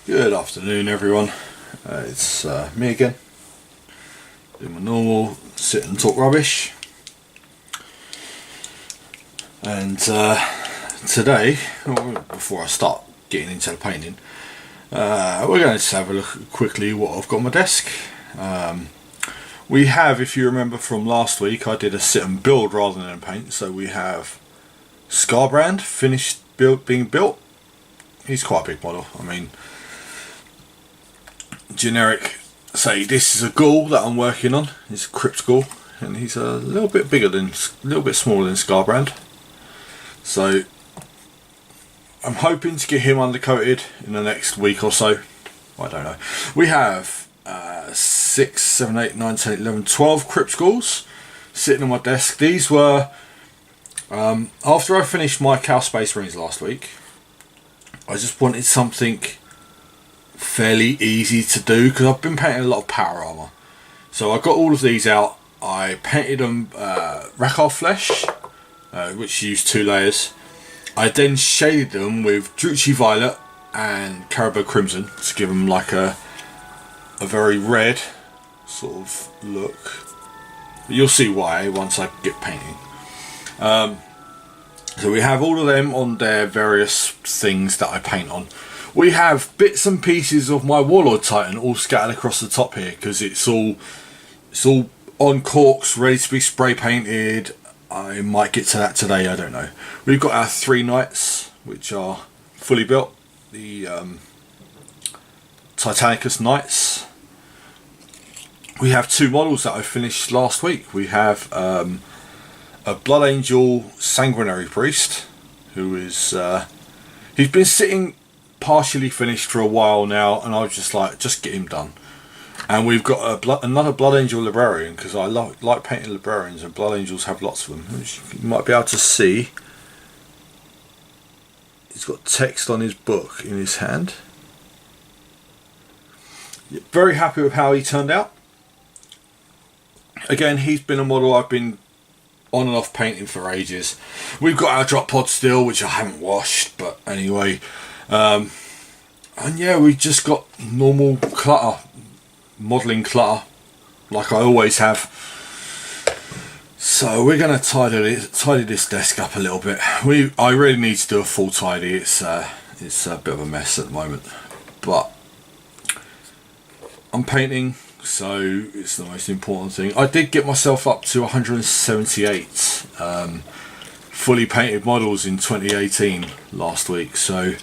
Good afternoon, everyone. It's me again, doing my normal sit and talk rubbish. And today, before I start getting into the painting, we're going to have a look at quickly what I've got on my desk. We have, if you remember from last week, I did a sit and build rather than paint. So we have Scarbrand finished being built. He's quite a big model. I mean, generic, say this is a ghoul that I'm working on. He's a Crypt ghoul, and he's a little bit bigger than, a little bit smaller than Scarbrand. So I'm hoping to get him undercoated in the next week or so. I don't know. We have 6, 7, 8, 9, 10, 11, 12 Crypt ghouls sitting on my desk. These were after I finished my Cow Space Marines last week. I just wanted something fairly easy to do because I've been painting a lot of power armor. So I got all of these out. I painted them Rakar Flesh, which used 2 layers. I then shaded them with Druchii Violet and Caribou Crimson to give them like a very red sort of look. You'll see why once I get painting. So we have all of them on their various things that I paint on. We have bits and pieces of my Warlord Titan all scattered across the top here because it's all on corks, ready to be spray painted. I might get to that today, I don't know. We've got our 3 knights, which are fully built. The Titanicus knights. We have 2 models that I finished last week. We have a Blood Angel Sanguinary Priest, who is he's been sitting partially finished for a while now, and I was just like, just get him done. And we've got another Blood Angel Librarian, because I like painting librarians, and Blood Angels have lots of them, which you might be able to see. He's got text on his book in his hand. Very happy with how he turned out. Again, he's been a model I've been on and off painting for ages. We've got our drop pod still, which I haven't washed, but anyway. And yeah, we just got normal clutter, modelling clutter, like I always have. So we're going to tidy this desk up a little bit. I really need to do a full tidy. It's a bit of a mess at the moment, but I'm painting, so it's the most important thing. I did get myself up to 178 fully painted models in 2018 last week. So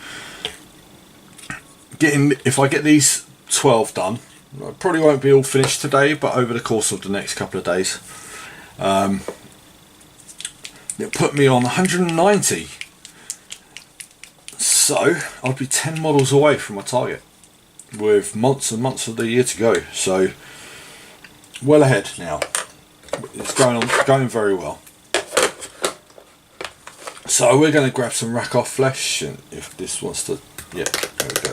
if I get these 12 done, I probably won't be all finished today, but over the course of the next couple of days, it put me on 190. So I'll be 10 models away from my target, with months and months of the year to go. So well ahead now. It's going very well. So we're going to grab some Rakar Flesh, and if this wants to, yeah, there we go.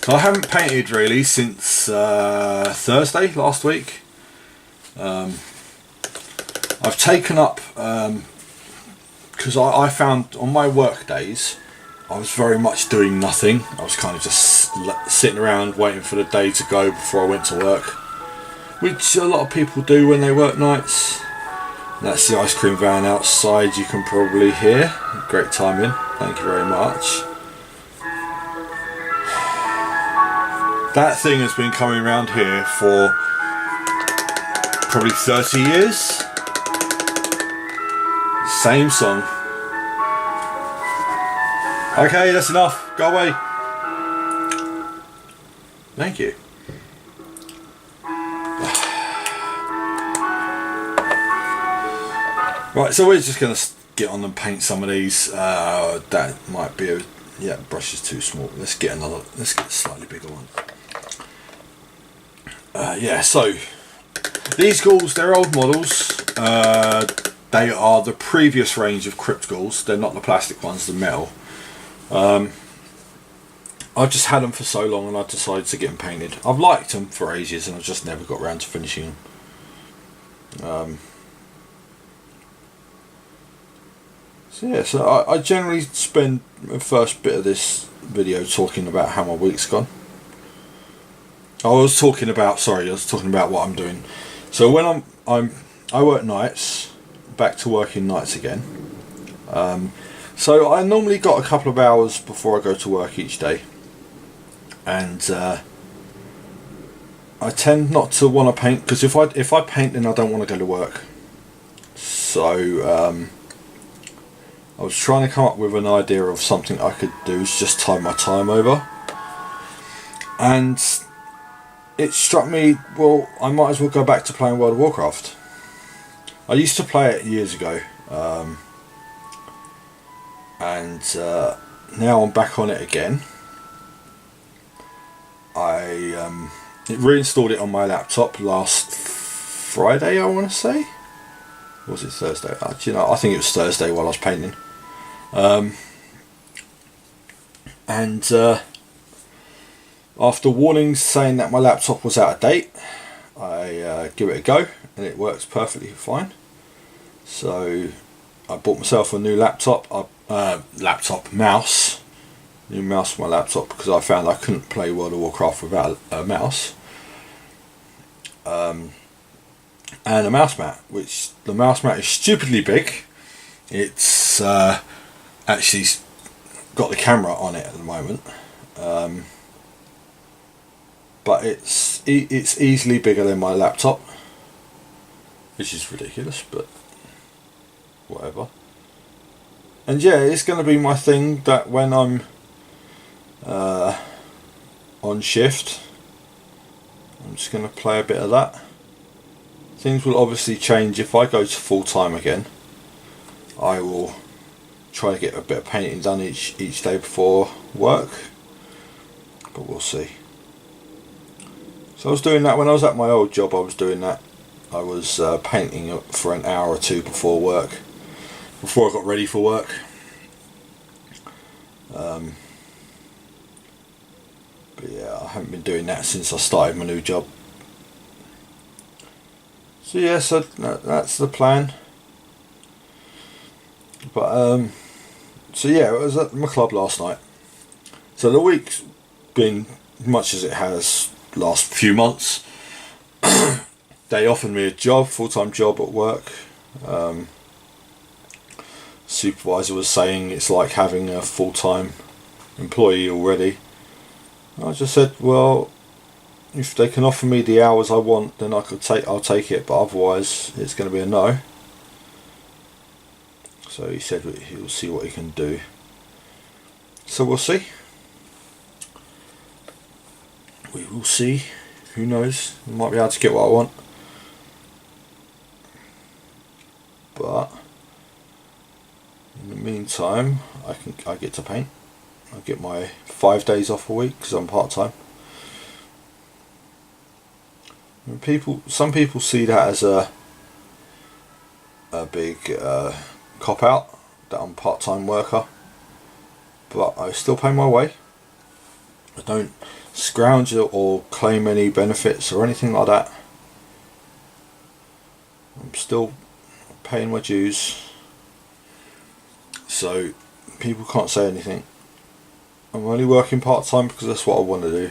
So I haven't painted really since Thursday last week. I've taken up because I found on my work days I was very much doing nothing. I was kind of just sitting around waiting for the day to go before I went to work, which a lot of people do when they work nights. That's the ice cream van outside, you can probably hear. Great timing, thank you very much. That thing has been coming around here for probably 30 years. Same song. Okay, that's enough. Go away. Thank you. Right, so we're just going to get on and paint some of these. That might be yeah, brush is too small. Let's get a slightly bigger one. Yeah, so these ghouls, they're old models. They are the previous range of Crypt ghouls. They're not the plastic ones, the metal. I've just had them for so long and I decided to get them painted. I've liked them for ages and I've just never got around to finishing them. So yeah, so I generally spend the first bit of this video talking about how my week's gone. I was talking about what I'm doing. So when I work nights, back to working nights again. So I normally got a couple of hours before I go to work each day, and I tend not to want to paint, because if I paint, then I don't want to go to work. So I was trying to come up with an idea of something I could do to just tie my time over, and it struck me, well, I might as well go back to playing World of Warcraft. I used to play it years ago, and now I'm back on it again. I reinstalled it on my laptop last Friday, I want to say. Or was it Thursday? You know, I think it was Thursday while I was painting. And after warnings saying that my laptop was out of date, I give it a go, and it works perfectly fine. So I bought myself a new mouse. New mouse for my laptop, because I found I couldn't play World of Warcraft without a mouse. And a mouse mat, which the mouse mat is stupidly big. It's actually got the camera on it at the moment, but it's easily bigger than my laptop, which is ridiculous, but whatever. And yeah, it's going to be my thing that when I'm on shift, I'm just going to play a bit of that. Things will obviously change if I go to full time again. I will try to get a bit of painting done each day before work, but we'll see. So I was doing that when I was at my old job. I was doing that. I was painting for an hour or two before work, before I got ready for work. But yeah, I haven't been doing that since I started my new job. So yeah, so that's the plan. But so yeah, I was at my club last night. So the week's been much as it has last few months. They offered me a job, full-time job at work. Supervisor was saying it's like having a full-time employee already. I just said, well, if they can offer me the hours I want, then I'll take it, but otherwise it's going to be a no. So he said he'll see what he can do. So we'll see. We will see. Who knows? I might be able to get what I want. But in the meantime, I get to paint. I get my 5 days off a week because I'm part-time. Some people see that as a big cop-out, that I'm a part-time worker, but I still pay my way. I don't scrounge or claim any benefits or anything like that. I'm still paying my dues, so people can't say anything. I'm only working part-time because that's what I want to do.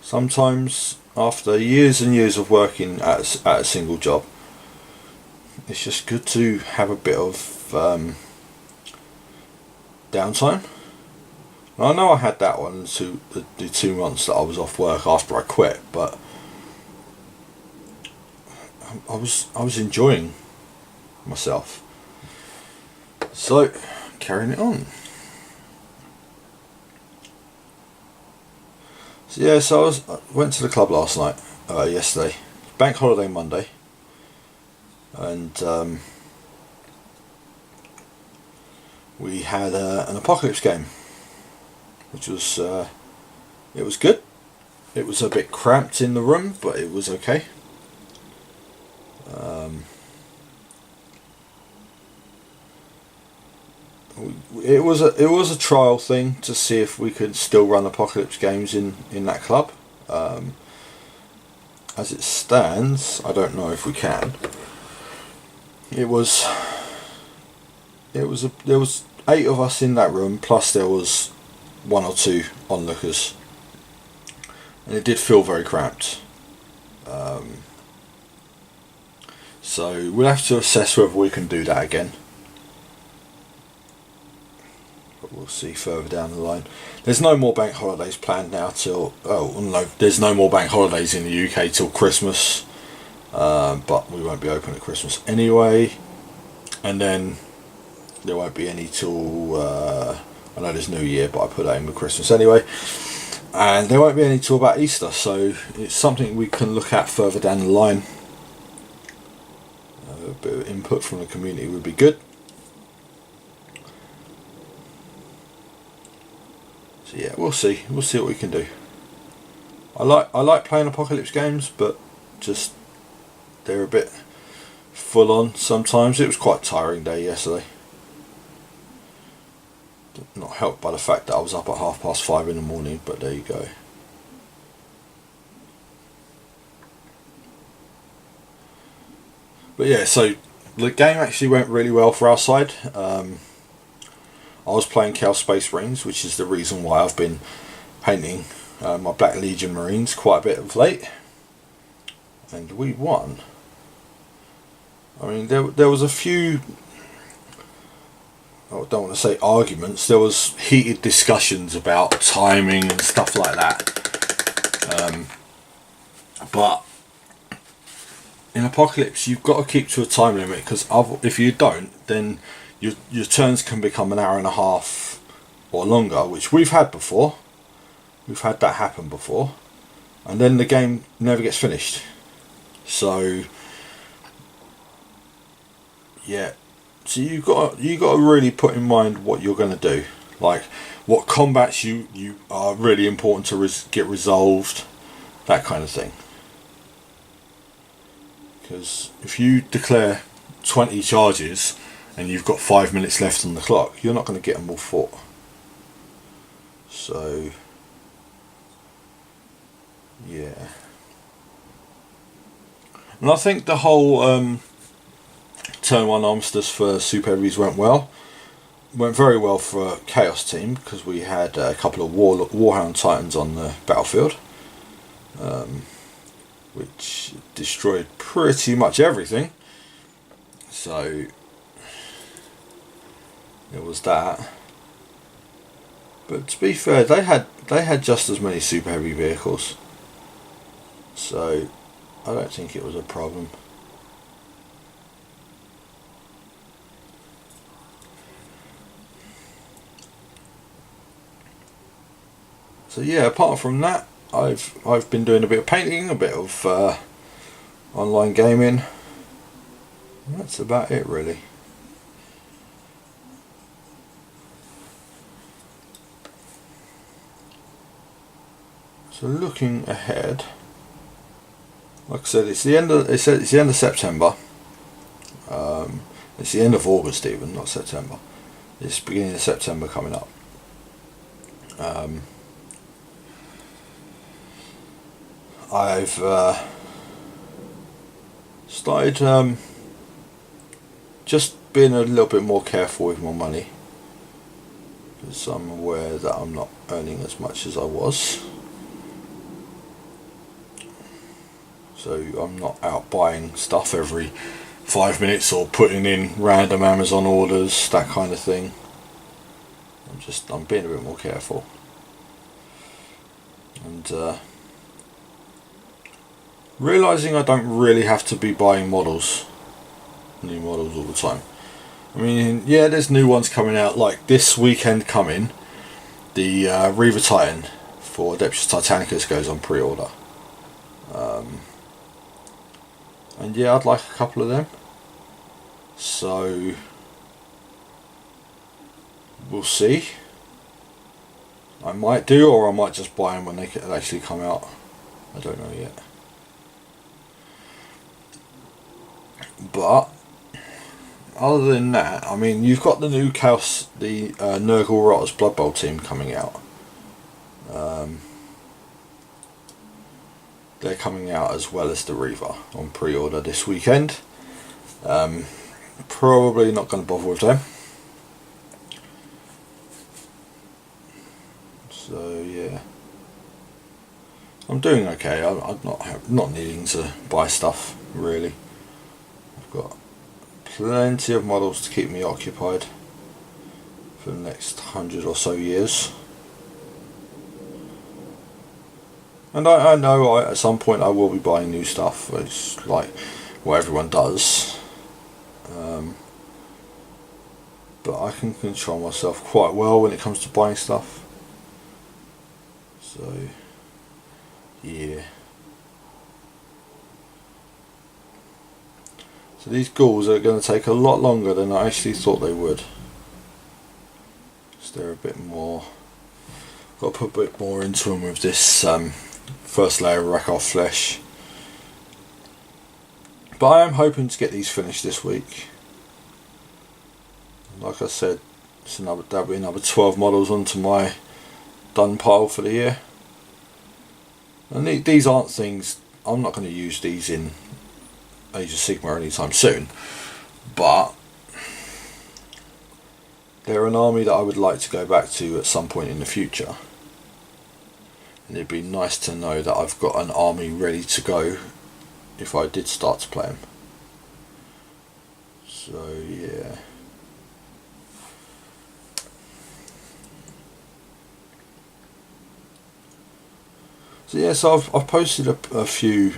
Sometimes, after years and years of working at a single job, it's just good to have a bit of downtime. And I know I had that one the 2 months that I was off work after I quit, but I was enjoying myself. So carrying it on. So yeah, so I went to the club last night, yesterday, bank holiday Monday, and we had an apocalypse game, which was it was good. It was a bit cramped in the room, but it was okay. It was a trial thing to see if we could still run apocalypse games in that club. As it stands, I don't know if we can. It was there was 8 of us in that room, plus there was 1 or 2 onlookers, and it did feel very cramped. So we'll have to assess whether we can do that again. But we'll see further down the line. There's no more bank holidays planned now till... Oh, no, there's no more bank holidays in the UK till Christmas. But we won't be open at Christmas anyway. And then there won't be any till... I know there's New Year, but I put that in with Christmas anyway. And there won't be any till about Easter. So it's something we can look at further down the line. A bit of input from the community would be good. So yeah, we'll see what we can do. I like playing Apocalypse games, but just they're a bit full on sometimes. It was quite a tiring day yesterday. Not helped by the fact that I was up at 5:30 in the morning, but there you go. But yeah, so the game actually went really well for our side. I was playing Chaos Space Marines, which is the reason why I've been painting my Black Legion Marines quite a bit of late. And we won. I mean, there was a few... I don't want to say arguments. There was heated discussions about timing and stuff like that. But in Apocalypse, you've got to keep to a time limit, because if you don't, then your turns can become an hour and a half or longer, which we've had before. We've had that happen before, and then the game never gets finished. So yeah. So you got to really put in mind what you're going to do, like what combats you are really important to get resolved, that kind of thing. Because if you declare 20 charges and you've got 5 minutes left on the clock, you're not going to get them all fought. So yeah, and I think the whole Turn 1 armistice for Super Heavies went very well for a Chaos team, because we had a couple of Warhound Titans on the battlefield, which destroyed pretty much everything. So it was that. But to be fair, they had just as many Super Heavy vehicles, so I don't think it was a problem. So yeah, apart from that, I've been doing a bit of painting, a bit of online gaming. That's about it, really. So looking ahead, like I said, it's the end of September. It's the end of August even, not September. It's beginning of September coming up. I've started just being a little bit more careful with my money, because I'm aware that I'm not earning as much as I was. So I'm not out buying stuff every 5 minutes or putting in random Amazon orders, that kind of thing. I'm being a bit more careful. And realising I don't really have to be buying new models all the time. I mean, yeah, there's new ones coming out, like this weekend coming, the Reaver Titan for Adeptitus Titanicus goes on pre-order. And yeah, I'd like a couple of them. So we'll see. I might do, or I might just buy them when they actually come out. I don't know yet. But other than that, I mean, you've got the new Chaos, the Nurgle Rotters Blood Bowl team coming out. They're coming out as well as the Reaver on pre-order this weekend. Probably not going to bother with them. I'm doing okay. I'm not needing to buy stuff really. I've got plenty of models to keep me occupied for the next 100 or so years. And I know at some point I will be buying new stuff. It's like what everyone does. But I can control myself quite well when it comes to buying stuff. So, yeah. So these ghouls are going to take a lot longer than I actually thought they would. So they're a bit more... Got to put a bit more into them with this first layer of rack off flesh. But I am hoping to get these finished this week. Like I said, that'll be another 12 models onto my done pile for the year. And these aren't things, I'm not going to use these in Age of Sigmar anytime soon. But they're an army that I would like to go back to at some point in the future. And it'd be nice to know that I've got an army ready to go if I did start to play them. So yeah. So yeah, so I've posted a few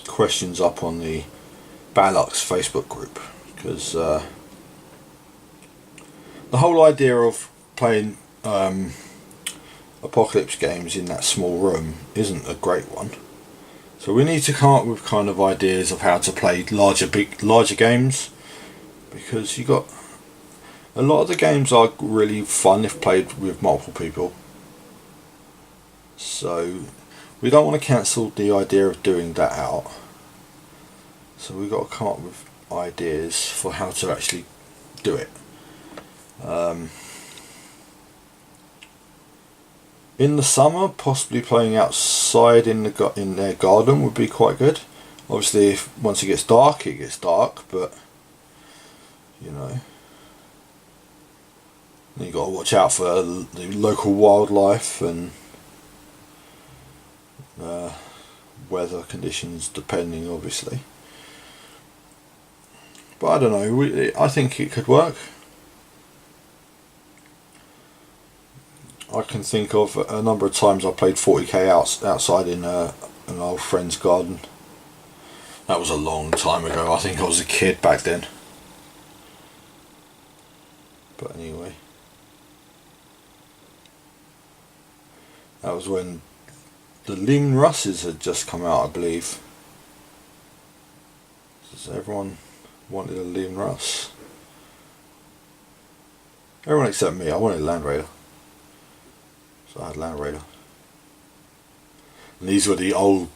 questions up on the BattleUX Facebook group, because the whole idea of playing apocalypse games in that small room isn't a great one. So we need to come up with kind of ideas of how to play larger games, because you got a lot of the games are really fun if played with multiple people. So we don't want to cancel the idea of doing that out. So we've got to come up with ideas for how to actually do it. In the summer, possibly playing outside in their garden would be quite good. Obviously, once it gets dark, but you know, you got to watch out for the local wildlife and weather conditions, depending, obviously. But I don't know. I think it could work. I can think of a number of times I played 40k outside in an old friend's garden. That was a long time ago. I think I was a kid back then. But anyway, that was when the Lean Russes had just come out, I believe. So everyone wanted a Lean Russ. Everyone except me. I wanted Land Raider. So I had Land Raider. And these were the old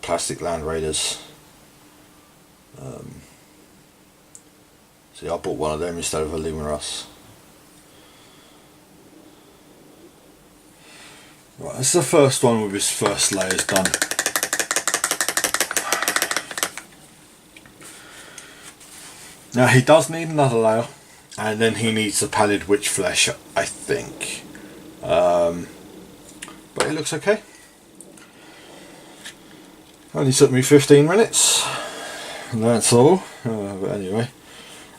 plastic Land Raiders. See, I bought one of them instead of a Lean Russ. Right, this is the first one with his first layers done. Now he does need another layer, and then he needs the pallid witch flesh, I think. But it looks okay. Only took me 15 minutes, and that's all. But anyway,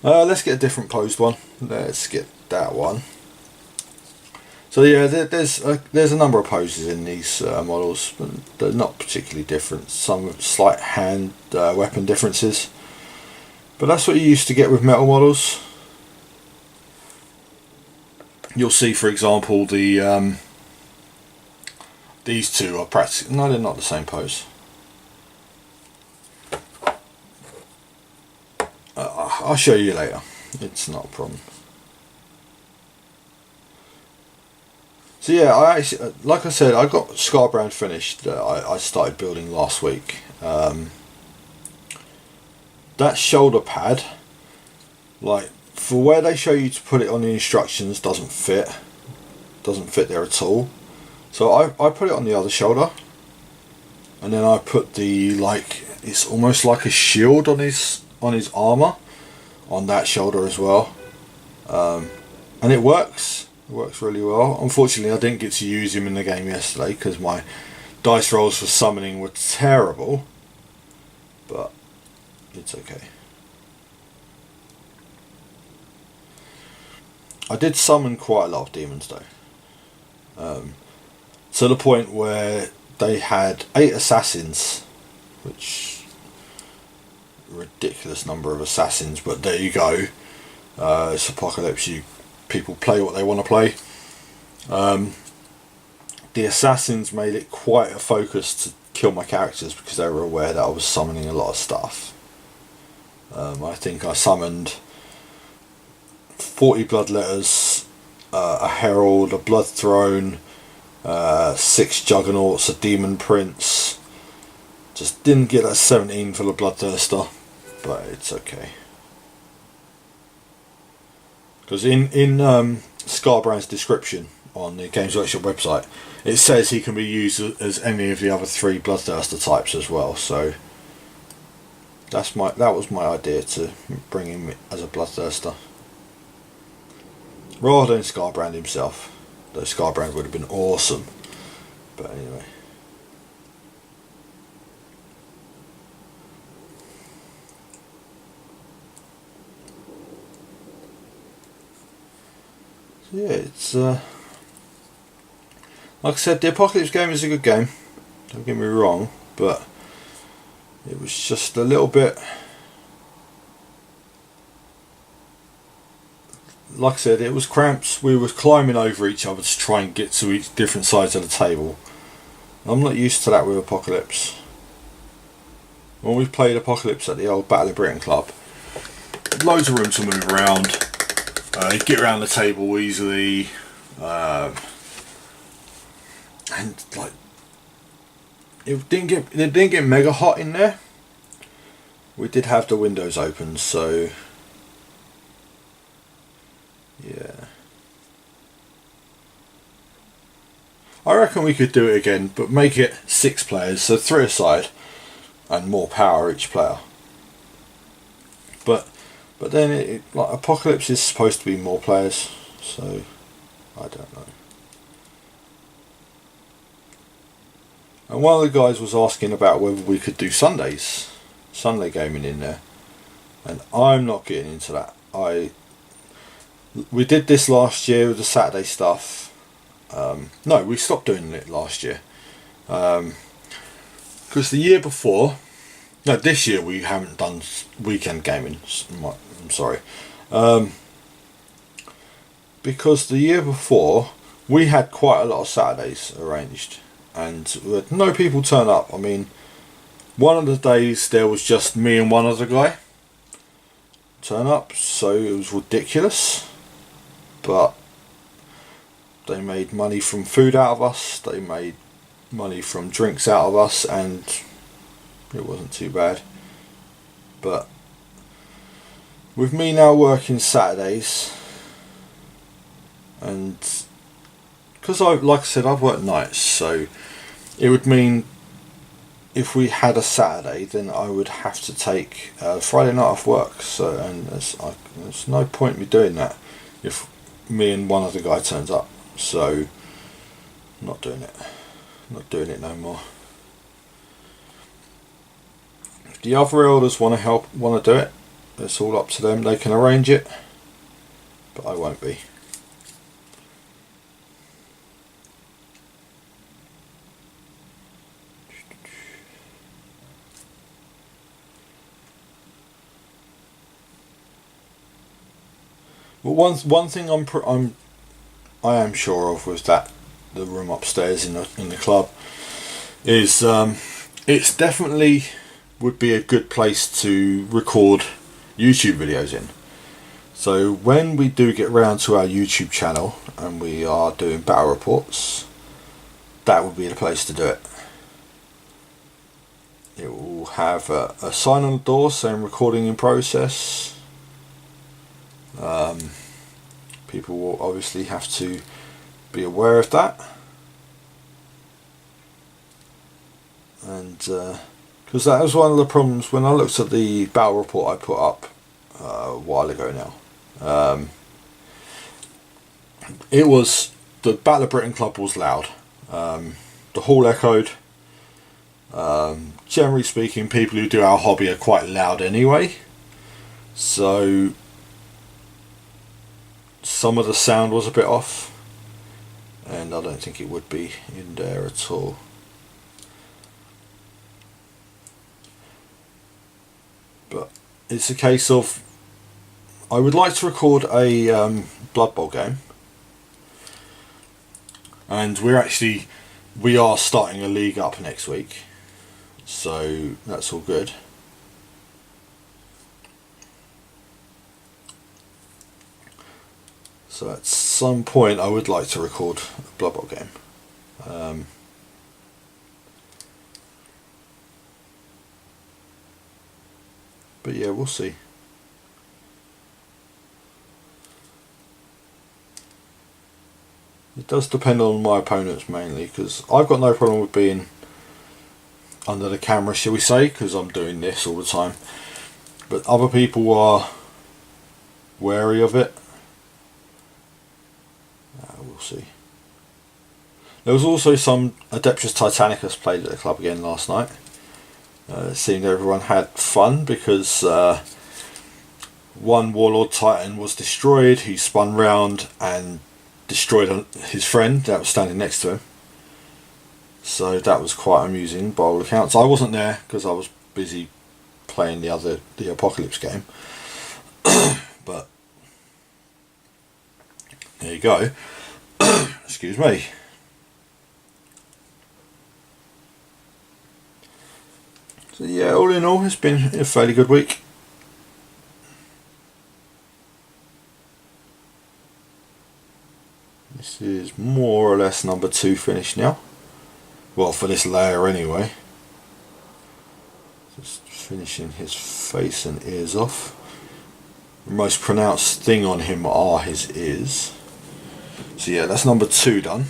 let's get a different posed one. Let's get that one. So yeah, there's a number of poses in these models, but they're not particularly different. Some with slight hand weapon differences, but that's what you used to get with metal models. You'll see, for example, these two are practically, no, they're not the same pose. I'll show you later. It's not a problem. So yeah, I actually, like I said, I got Scarbrand finished. I started building last week. That shoulder pad, like for where they show you to put it on the instructions, doesn't fit there at all. So I put it on the other shoulder, and then I put the, like, it's almost like a shield on his armor on that shoulder as well, and it works. It works really well. Unfortunately, I didn't get to use him in the game yesterday because my dice rolls for summoning were terrible. But it's okay. I did summon quite a lot of demons though. To the point where they had 8 assassins, which ridiculous number of assassins, but there you go. It's Apocalypse. People play what they want to play. The assassins made it quite a focus to kill my characters because they were aware that I was summoning a lot of stuff. I think I summoned 40 bloodletters, a herald, a blood throne, 6 juggernauts, a demon prince. Just didn't get that 17 for the bloodthirster, but it's okay. Because in Scarbrand's description on the Games Workshop website, it says he can be used as any of the other 3 bloodthirster types as well. So that was my idea, to bring him as a bloodthirster rather than Scarbrand himself. Though Scarbrand would have been awesome, but anyway. So yeah, it's like I said, the Apocalypse game is a good game. Don't get me wrong, but it was just a little bit. Like I said, it was cramps. We were climbing over each other to try and get to each different sides of the table. I'm not used to that with Apocalypse. When we played Apocalypse at the old Battle of Britain club, loads of room to move around. You get around the table easily, and like it didn't get mega hot in there. We did have the windows open, so. Yeah, I reckon we could do it again, but make it 6 players, so 3 aside, and more power each player. But then like Apocalypse is supposed to be more players, so I don't know. And one of the guys was asking about whether we could do Sunday gaming in there, and I'm not getting into that. We did this last year with the Saturday stuff. No, we stopped doing it last year. Because the year before, no, this year we haven't done weekend gaming. I'm sorry. Because the year before we had quite a lot of Saturdays arranged, and we had no people turn up. I mean, one of the days there was just me and one other guy turn up, so it was ridiculous. But they made money from food out of us, they made money from drinks out of us, and it wasn't too bad. But with me now working Saturdays, and because like I said, I've worked nights, so it would mean if we had a Saturday, then I would have to take Friday night off work. So, and there's no point in me doing that if me and one other guy turns up. So not doing it no more. If the other elders want to do it, it's all up to them. They can arrange it, but I won't be. Well, one thing I am sure of was that the room upstairs in the club is it's definitely would be a good place to record YouTube videos in. So when we do get round to our YouTube channel and we are doing battle reports, that would be the place to do it. It will have a sign on the door saying recording in process. People will obviously have to be aware of that, and because that was one of the problems when I looked at the battle report I put up a while ago now. it was, the Battle of Britain Club was loud. The hall echoed. Generally speaking, people who do our hobby are quite loud anyway, so some of the sound was a bit off, and I don't think it would be in there at all. But it's a case of, I would like to record a Blood Bowl game, and we are starting a league up next week, so that's all good. So at some point I would like to record a Blood Bowl game. But yeah, we'll see. It does depend on my opponents mainly, because I've got no problem with being under the camera, shall we say, because I'm doing this all the time. But other people are wary of it. We'll see. There was also some Adeptitus Titanicus played at the club again last night. It seemed everyone had fun because one Warlord Titan was destroyed. He spun round and destroyed his friend that was standing next to him. So that was quite amusing by all accounts. I wasn't there because I was busy playing the Apocalypse game. But there you go. Excuse me. So yeah, all in all, it's been a fairly good week. This is more or less number 2 finished now. Well, for this layer anyway. Just finishing his face and ears off. The most pronounced thing on him are his ears. So yeah, that's number 2 done.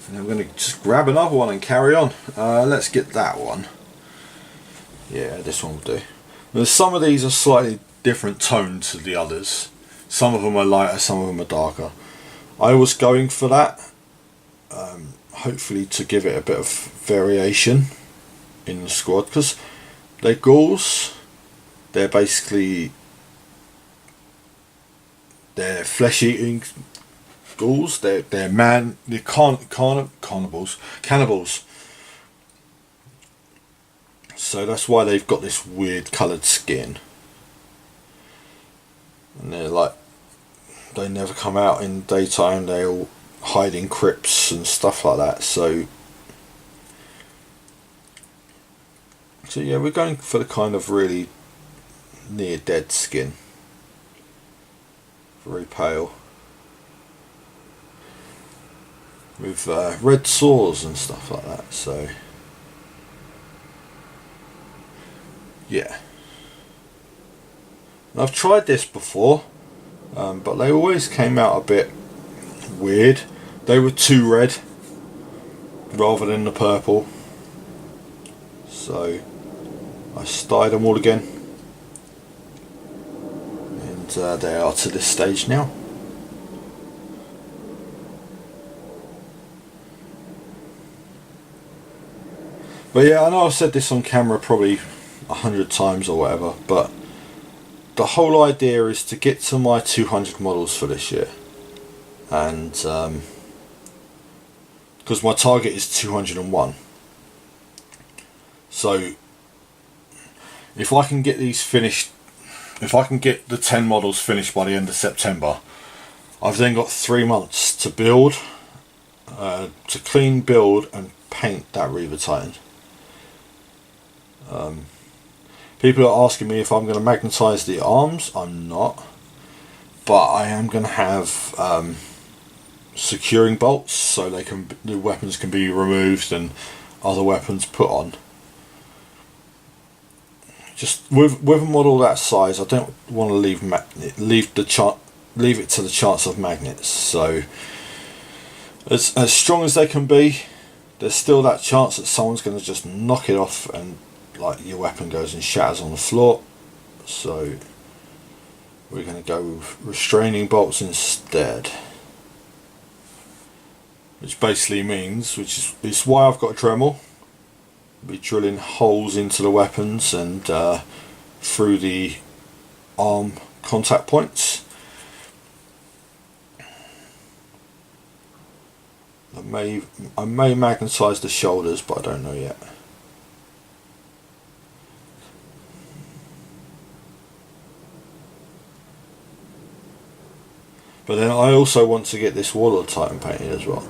And I'm going to just grab another one and carry on. Let's get that one. Yeah, this one will do. Now, some of these are slightly different tone to the others. Some of them are lighter, some of them are darker. I was going for that, hopefully to give it a bit of variation in the squad, because they're Ghouls. They're basically, they're flesh-eating Ghouls. They're cannibals. So that's why they've got this weird coloured skin. And they're like, they never come out in daytime. They all hide in crypts and stuff like that. So yeah, we're going for the kind of really near dead skin. Very pale. With red sores and stuff like that. So yeah. I've tried this before, but they always came out a bit weird. They were too red rather than the purple, so I styed them all again, and they are to this stage now. But yeah, I know I've said this on camera probably 100 times or whatever, but the whole idea is to get to my 200 models for this year, and because my target is 201. So if I can get these finished, if I can get the 10 models finished by the end of September, I've then got 3 months to build, to clean, build and paint that Reaver Titan. People are asking me if I'm going to magnetise the arms. I'm not, but I am going to have securing bolts so the weapons can be removed and other weapons put on. Just with a model that size, I don't want to leave it to the chance of magnets. So as strong as they can be, there's still that chance that someone's going to just knock it off and like your weapon goes and shatters on the floor. So we're going to go with restraining bolts instead, which basically means, which is why I've got a Dremel. Be drilling holes into the weapons and through the arm contact points. I may magnetise the shoulders, but I don't know yet. But then I also want to get this Warlord Titan painted as well.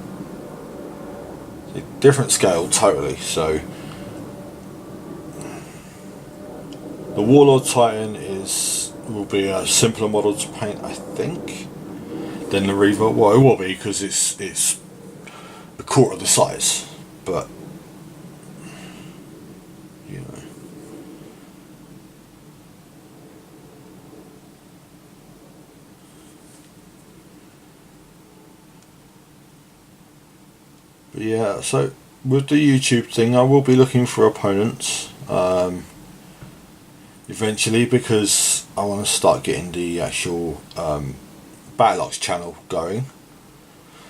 It's a different scale totally, so the Warlord Titan will be a simpler model to paint, I think, than the Reaver. Well, it will be because it's a quarter of the size, but you know. But yeah, so with the YouTube thing, I will be looking for opponents eventually, because I want to start getting the actual BattleUX channel going.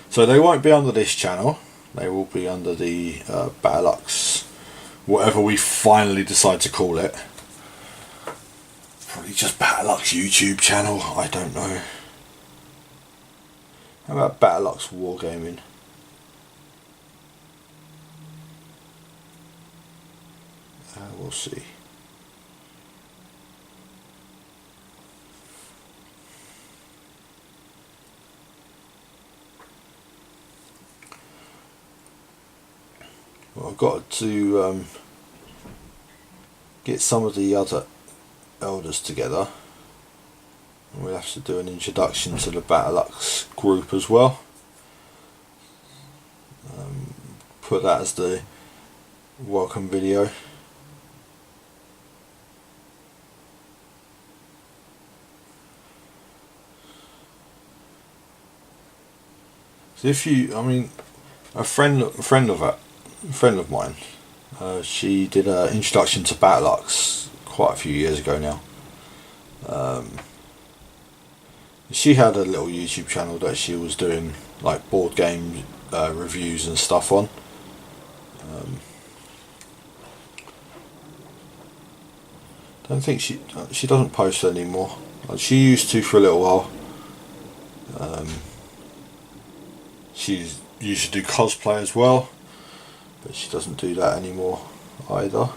So they won't be under this channel, they will be under the BattleUX, whatever we finally decide to call it. Probably just BattleUX YouTube channel, I don't know. How about BattleUX Wargaming? We'll see. Well, I've got to get some of the other elders together, and we'll have to do an introduction to the BattleUX group as well. Put that as the welcome video. So if you, I mean, a friend of mine, she did an introduction to BattleUX quite a few years ago now. She had a little YouTube channel that she was doing like board game reviews and stuff on. Don't think she doesn't post anymore. She used to for a little while. She used to do cosplay as well, but she doesn't do that anymore either.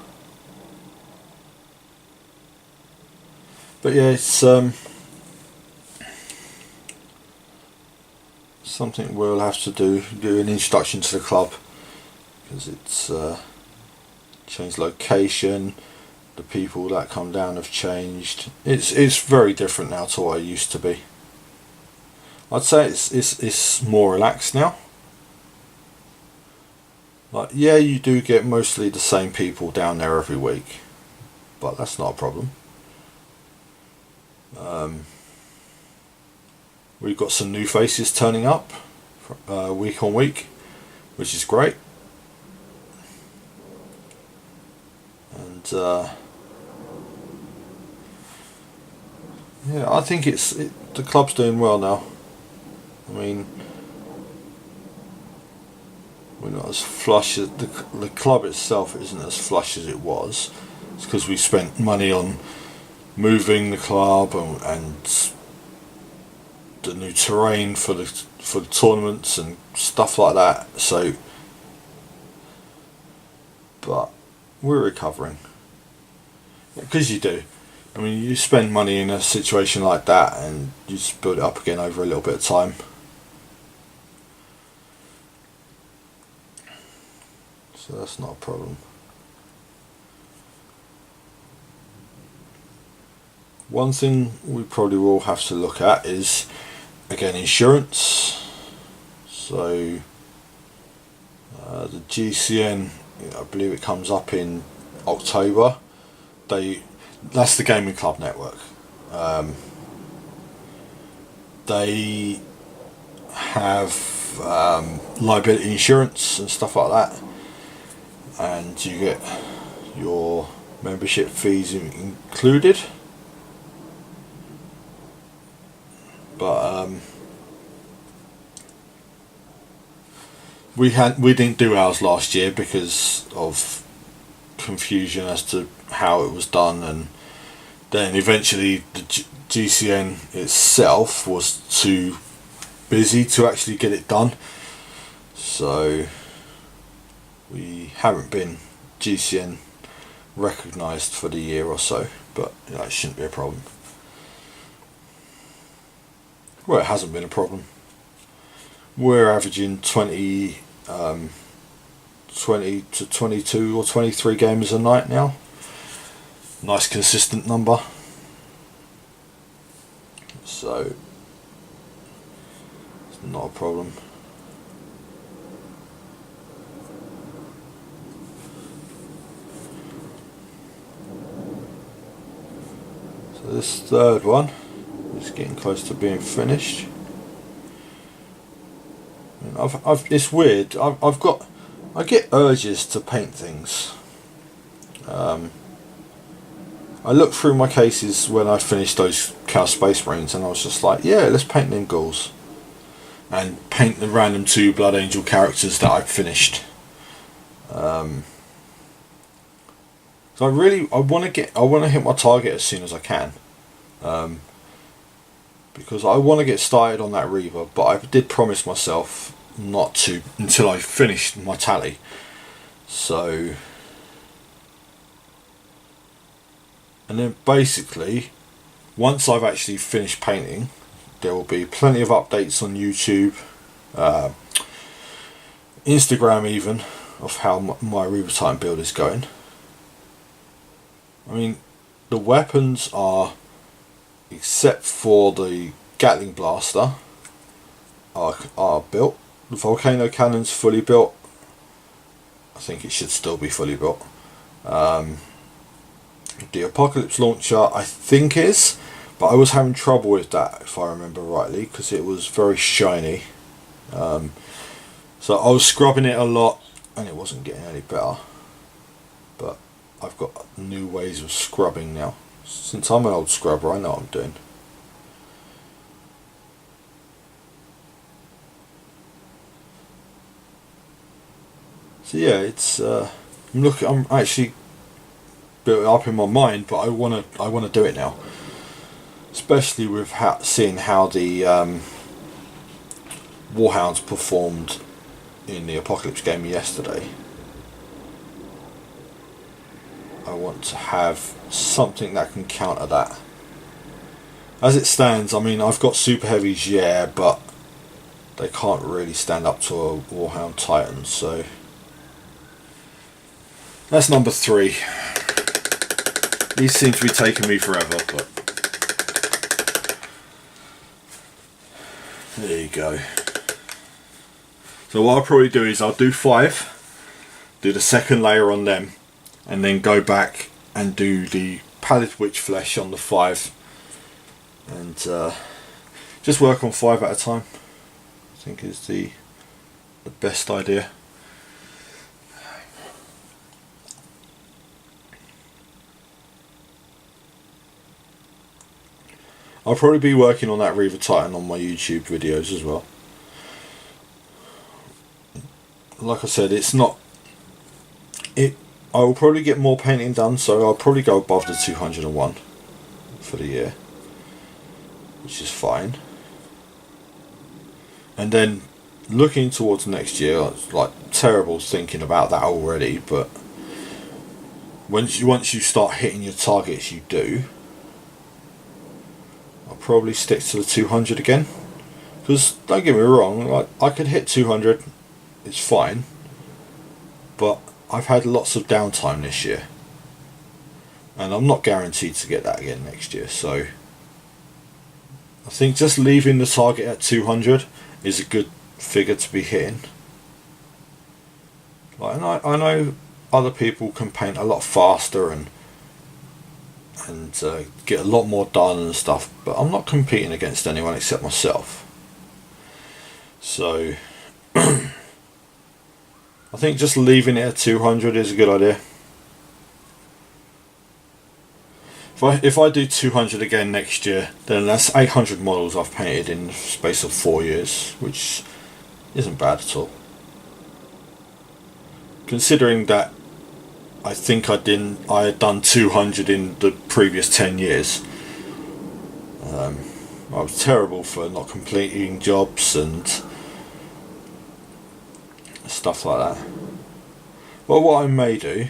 But yeah, it's something we'll have to do an introduction to the club, because it's changed location, the people that come down have changed. It's very different now to what it used to be. I'd say it's more relaxed now. Like, yeah, you do get mostly the same people down there every week, but that's not a problem. We've got some new faces turning up week on week, which is great. And yeah, I think the club's doing well now. I mean, we're not as flush as the club itself isn't as flush as it was. It's because we spent money on moving the club and the new terrain for the tournaments and stuff like that. So, but we're recovering, because you do. I mean, you spend money in a situation like that and you just build it up again over a little bit of time. So that's not a problem. One thing we probably will have to look at is, again, insurance. So the GCN, I believe it comes up in October. That's the Gaming Club Network. They have liability insurance and stuff like that, and you get your membership fees included. We didn't do ours last year because of confusion as to how it was done, and then eventually the GCN itself was too busy to actually get it done, so we haven't been GCN recognised for the year or so, but it shouldn't be a problem. Well, it hasn't been a problem. We're averaging 20 to 22 or 23 games a night now. Nice consistent number. So it's not a problem. So this third one is getting close to being finished. It's weird. I get urges to paint things. I looked through my cases when I finished those Cow Space Marines, and I was just like, yeah, let's paint them Ghouls, and paint the random 2 Blood Angel characters that I've finished. So I want to hit my target as soon as I can, because I want to get started on that Reaver, but I did promise myself not to until I finished my tally. So, and then basically once I've actually finished painting, there will be plenty of updates on YouTube, Instagram even, of how my Reaver Titan build is going. I mean, the weapons are, except for the Gatling Blaster, are built. The Volcano Cannon's fully built. I think it should still be fully built. The Apocalypse Launcher I think is, but I was having trouble with that if I remember rightly, because it was very shiny. So I was scrubbing it a lot and it wasn't getting any better. But I've got new ways of scrubbing now. Since I'm an old scrubber, I know what I'm doing. So yeah, it's I'm actually built it up in my mind, but I wanna do it now, especially with seeing how the Warhounds performed in the Apocalypse game yesterday. I want to have something that can counter that. As it stands, I mean, I've got super heavies, yeah, but they can't really stand up to a Warhound Titan, so that's number 3. These seem to be taking me forever, but there you go. So what I'll probably do is I'll do 5, do the second layer on them, and then go back and do the Pallid Witch Flesh on the 5, and just work on 5 at a time. I think is the best idea. I'll probably be working on that Reaver Titan on my YouTube videos as well. Like I said, I will probably get more painting done, so I'll probably go above the 201 for the year, which is fine. And then looking towards next year, it's like terrible thinking about that already, but once you start hitting your targets, you do. I'll probably stick to the 200 again, because don't get me wrong, like, I could hit 200, it's fine, but I've had lots of downtime this year, and I'm not guaranteed to get that again next year, so I think just leaving the target at 200 is a good figure to be hitting. Like, and I know other people can paint a lot faster and get a lot more done and stuff, but I'm not competing against anyone except myself. So I think just leaving it at 200 is a good idea. if I do 200 again next year, then that's 800 models I've painted in the space of 4 years, which isn't bad at all. Considering that I think I had done 200 in the previous 10 years. I was terrible for not completing jobs and stuff like that. Well, what I may do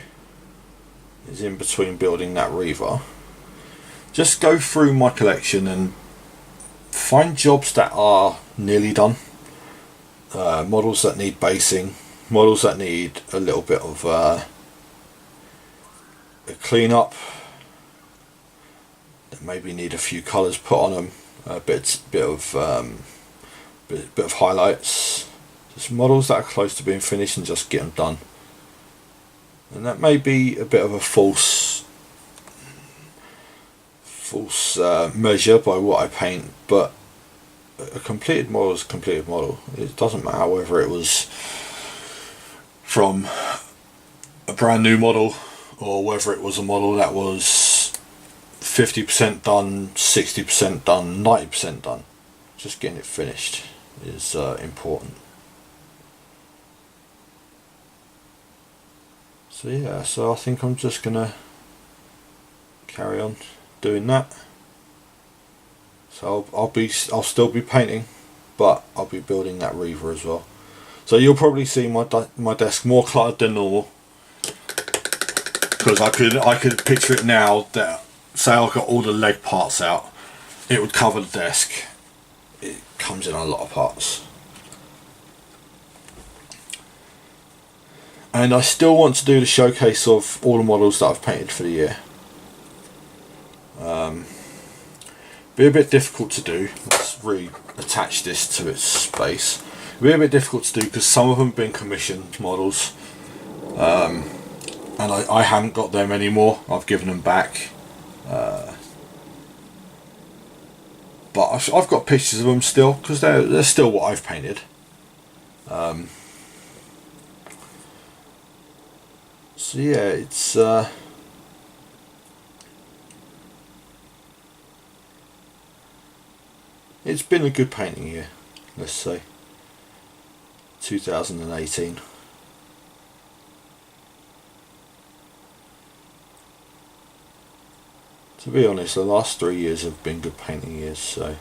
is, in between building that Reaver, just go through my collection and find jobs that are nearly done, models that need basing, models that need a little bit of a clean up, that maybe need a few colours put on them, a bit of highlights, just models that are close to being finished, and just get them done. And that may be a bit of a false measure by what I paint, but a completed model is a completed model. It doesn't matter whether it was from a brand new model or whether it was a model that was 50% done, 60% done, 90% done. Just getting it finished is important. So yeah, so I think I'm just gonna carry on doing that. So I'll still be painting, but I'll be building that Reaver as well. So you'll probably see my desk more cluttered than normal, because I could picture it now that, say I got all the leg parts out, it would cover the desk. It comes in a lot of parts. And I still want to do the showcase of all the models that I've painted for the year. Be a bit difficult to do. Let's reattach this to its space. Be a bit difficult to do because some of them have been commissioned models, and I haven't got them anymore. I've given them back. But I've got pictures of them still, because they're still what I've painted. So yeah, it's been a good painting year, let's say. 2018. To be honest, the last 3 years have been good painting years, so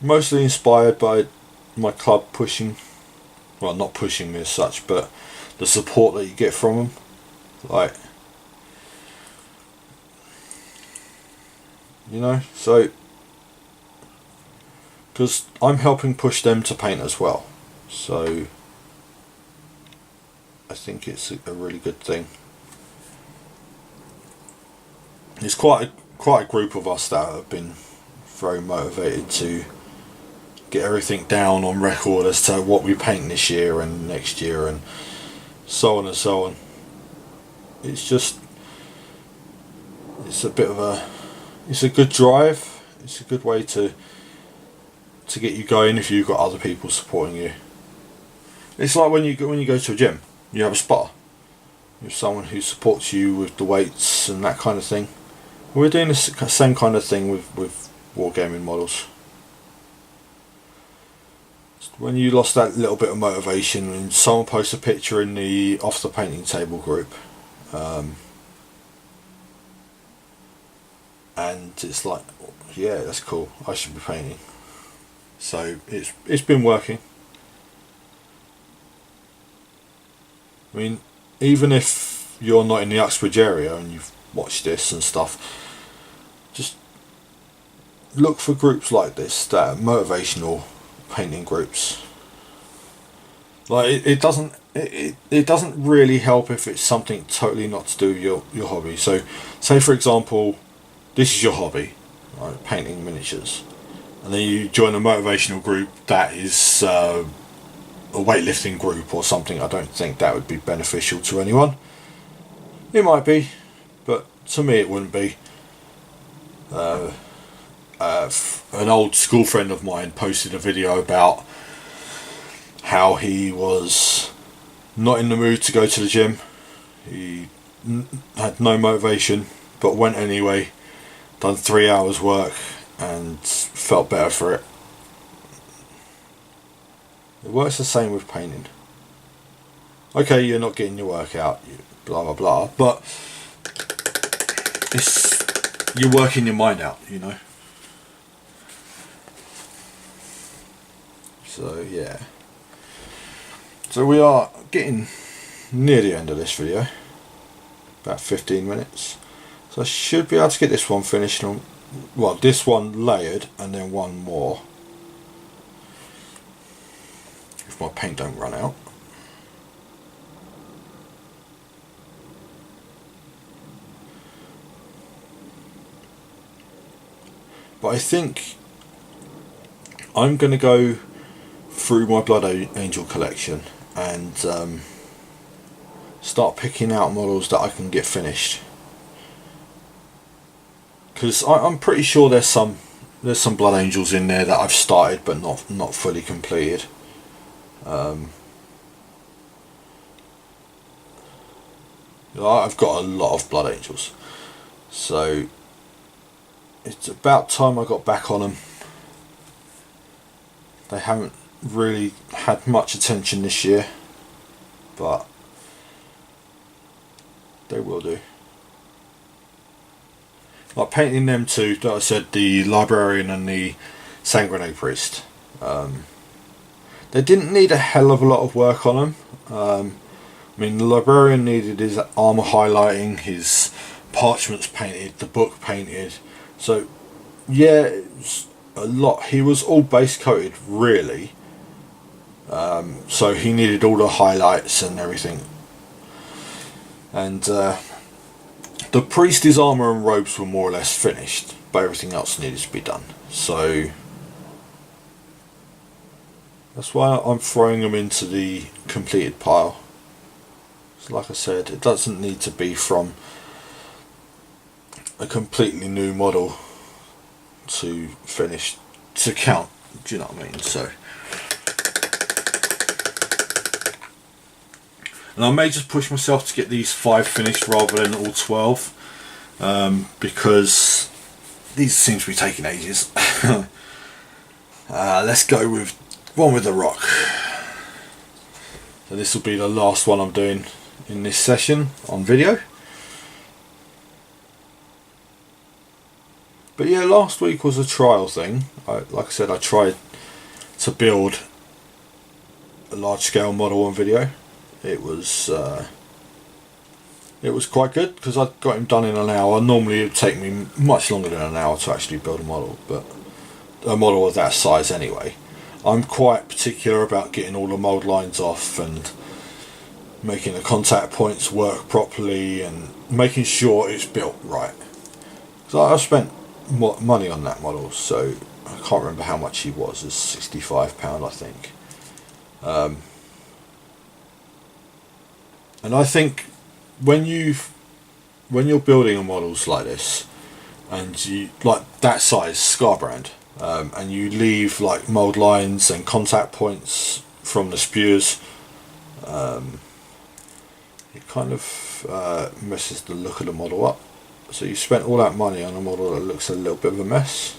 mostly inspired by my club pushing, well, not pushing me as such, but the support that you get from them. Like, you know, so because I'm helping push them to paint as well, so I think it's a really good thing. It's quite a group of us that have been very motivated to get everything down on record as to what we paint this year and next year and so on and so on. It's a bit of it's a good drive. It's a good way to get you going if you've got other people supporting you. It's like when you go to a gym, you have a spotter. You have someone who supports you with the weights and that kind of thing. We're doing the same kind of thing with wargaming models. When you lost that little bit of motivation and someone posts a picture in the off the painting table group, and it's like, yeah, that's cool, I should be painting. So it's been working. I mean, even if you're not in the Uxbridge area and you've watched this and stuff, just look for groups like this that are motivational painting groups. Like, it doesn't really help if it's something totally not to do with your hobby. So say for example, this is your hobby, right, painting miniatures, and then you join a motivational group that is a weightlifting group or something. I don't think that would be beneficial to anyone. It might be, but to me it wouldn't be. An old school friend of mine posted a video about how he was not in the mood to go to the gym. He had no motivation, but went anyway, done 3 hours work and felt better for it. It works the same with painting. Okay, you're not getting your work out, blah blah blah, but you're working your mind out, you know. So yeah. So we are getting near the end of this video. About 15 minutes. So I should be able to get this one finished on, well, this one layered and then one more. If my paint don't run out. But I think I'm going to go through my Blood Angel collection and start picking out models that I can get finished. Because I'm pretty sure there's some Blood Angels in there that I've started but not fully completed. I've got a lot of Blood Angels, so it's about time I got back on them. They haven't really had much attention this year, but they will do. Like painting them two, like I said, the Librarian and the Sanguinary Priest. They didn't need a hell of a lot of work on them. I mean, the Librarian needed his armour highlighting, his parchments painted, the book painted. So yeah, it's a lot. He was all base coated really, so he needed all the highlights and everything. And the priest, his armour and robes were more or less finished, but everything else needed to be done. So that's why I'm throwing them into the completed pile. So like I said, it doesn't need to be from a completely new model to finish to count, do you know what I mean? So, and I may just push myself to get these 5 finished rather than all 12, because these seem to be taking ages. Let's go with one with the rock. So this will be the last one I'm doing in this session on video. But yeah, last week was a trial thing. Like I said, I tried to build a large scale model on video. It was quite good because I got him done in an hour. Normally it would take me much longer than an hour to actually build a model, but a model of that size anyway. I'm quite particular about getting all the mould lines off and making the contact points work properly and making sure it's built right. So I spent money on that model, so I can't remember how much he was. It's £65 I think. And I think when you're building a models like this and you like that size Scarbrand, and you leave like mould lines and contact points from the spears, it kind of messes the look of the model up. So you spent all that money on a model that looks a little bit of a mess.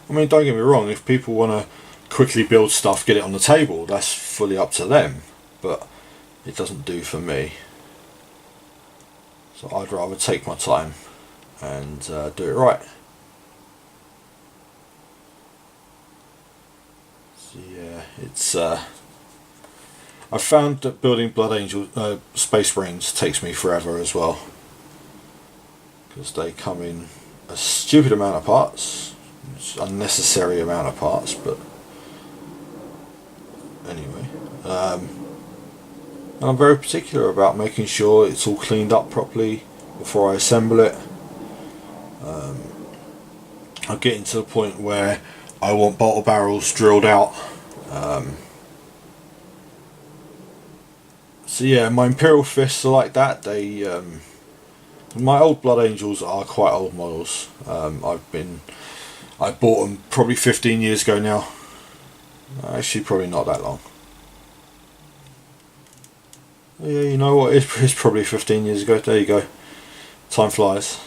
I mean, don't get me wrong, if people want to quickly build stuff, get it on the table, that's fully up to them, but it doesn't do for me. So I'd rather take my time and do it right. So yeah, it's I found that building Blood Angel Space Marines takes me forever as well, because they come in a stupid amount of parts. It's an unnecessary amount of parts, but anyway. And I'm very particular about making sure it's all cleaned up properly before I assemble it. I'm getting to the point where I want bottle barrels drilled out. So yeah, my Imperial Fists are like that. They my old Blood Angels are quite old models. I bought them probably 15 years ago now. Actually, probably not that long. Yeah, you know what, it's probably 15 years ago. There you go. Time flies.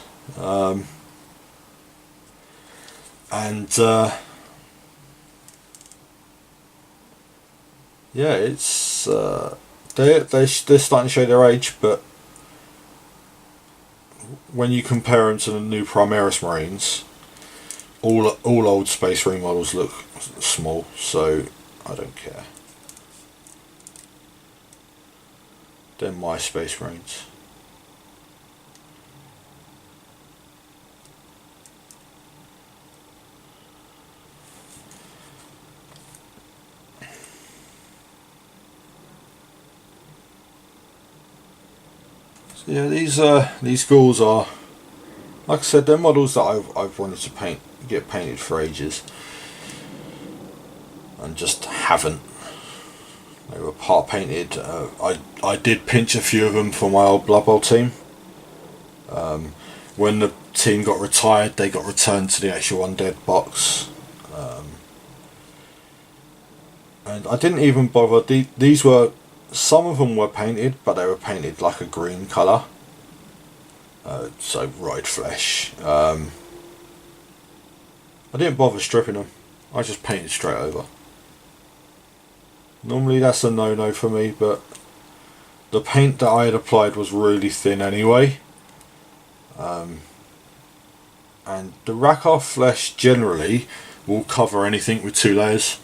Yeah, it's they're starting to show their age, but when you compare them to the new Primaris Marines, all old Space Marine models look small, so I don't care. They're my Space Marines. So yeah, these Ghouls are, like I said, they're models that I've wanted to get painted for ages, and just haven't. They were part painted. I did pinch a few of them for my old Blood Bowl team. When the team got retired, they got returned to the actual undead box, and I didn't even bother. These were, some of them were painted, but they were painted like a green colour, so rotted flesh. I didn't bother stripping them. I just painted straight over. Normally that's a no-no for me, but the paint that I had applied was really thin anyway. And the Rakar flesh generally will cover anything with 2 layers,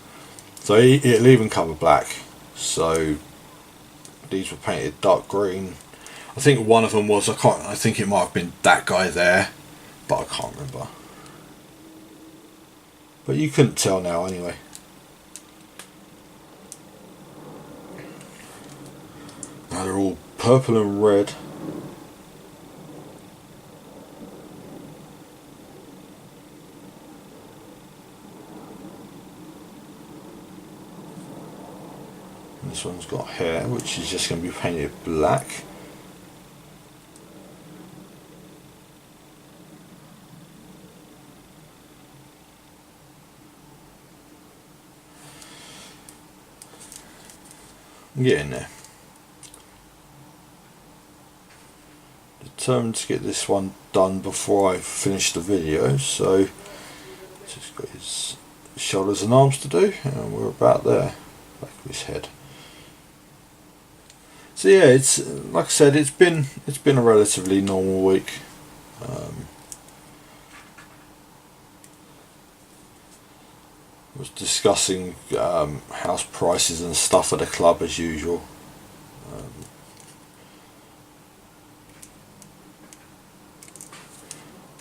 so it'll even cover black. So these were painted dark green. I think one of them was, I think it might have been that guy there, but I can't remember. But you couldn't tell now anyway. Now they're all purple and red. And this one's got hair, which is just going to be painted black. Get in there. Determined to get this one done before I finish the video, so just got his shoulders and arms to do, and we're about there. Back of his head. So yeah, it's like I said, it's been a relatively normal week. Was discussing house prices and stuff at the club as usual.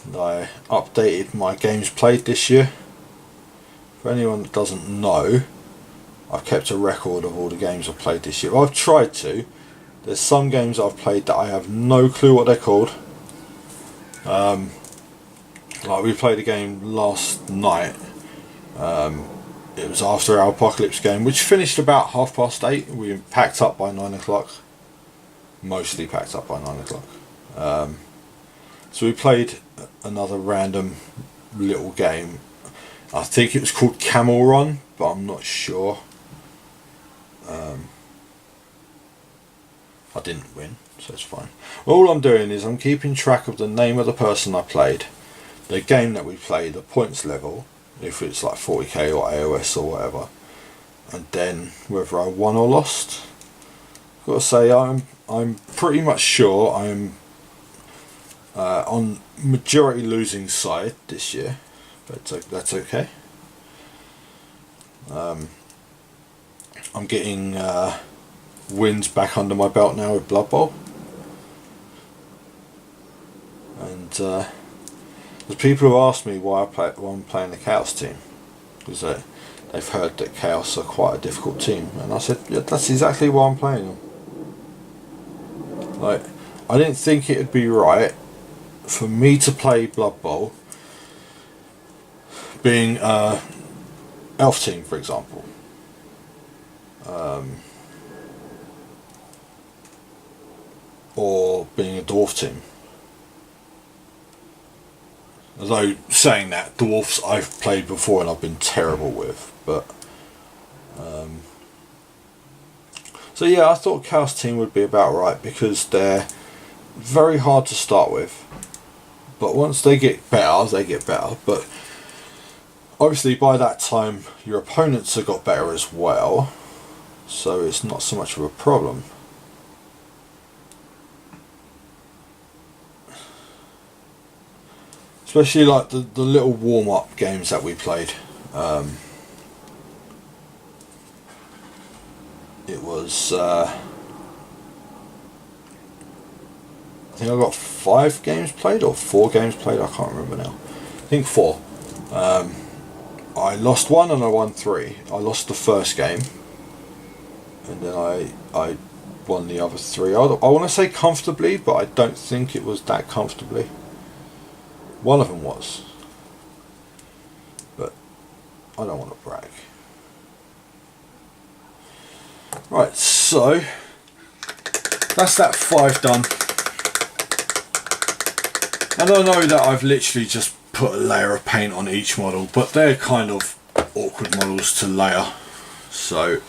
And I updated my games played this year. For anyone that doesn't know, I've kept a record of all the games I've played this year. I've tried to. There's some games I've played that I have no clue what they're called. Like we played a game last night. It was after our Apocalypse game, which finished about 8:30. We packed up by 9 o'clock. Mostly packed up by 9 o'clock. So we played another random little game. I think it was called Camel Run, but I'm not sure. I didn't win, so it's fine. All I'm doing is I'm keeping track of the name of the person I played, the game that we played, the points level, if it's like 40k or AOS or whatever, and then whether I won or lost. I've got to say I'm pretty much sure I'm on majority losing side this year, but that's okay. I'm getting wins back under my belt now with Blood Bowl, and there's people who ask me why I'm playing the Chaos team, because they've heard that Chaos are quite a difficult team, and I said, yeah, that's exactly why I'm playing them. Like, I didn't think it would be right for me to play Blood Bowl being Elf team, for example. Or being a Dwarf team. Although saying that, Dwarfs I've played before and I've been terrible with, but So yeah, I thought Chaos Team would be about right, because they're very hard to start with, but once they get better, they get better. But obviously by that time your opponents have got better as well, so it's not so much of a problem. Especially like the little warm-up games that we played. It was I think I got 5 games played or 4 games played, I can't remember now. I think 4. I lost 1 and I won 3. I lost the first game, and then I won the other 3. I want to say comfortably, but I don't think it was that comfortably. One of them was, but I don't want to brag. Right, so that's that 5 done. And I know that I've literally just put a layer of paint on each model, but they're kind of awkward models to layer, so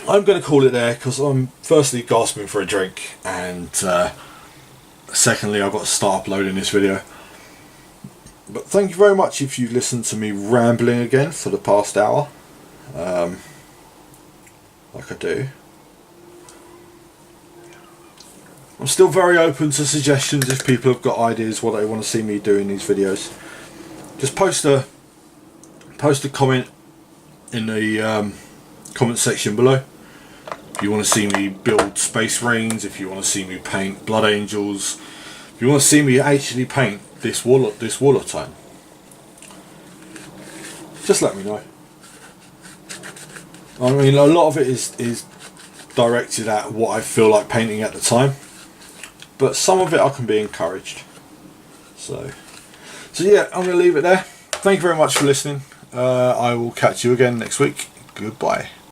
I'm going to call it there, because I'm firstly gasping for a drink, and secondly I've got to start uploading this video. But thank you very much if you've listened to me rambling again for the past hour, like I do. I'm still very open to suggestions if people have got ideas what they want to see me do in these videos. Just post a comment in the comment section below. If you want to see me build Space Marines, if you want to see me paint Blood Angels, if you want to see me actually paint this Warlotime, just let me know. I mean, a lot of it is directed at what I feel like painting at the time, but some of it I can be encouraged. So yeah, I'm going to leave it there. Thank you very much for listening. I will catch you again next week. Goodbye.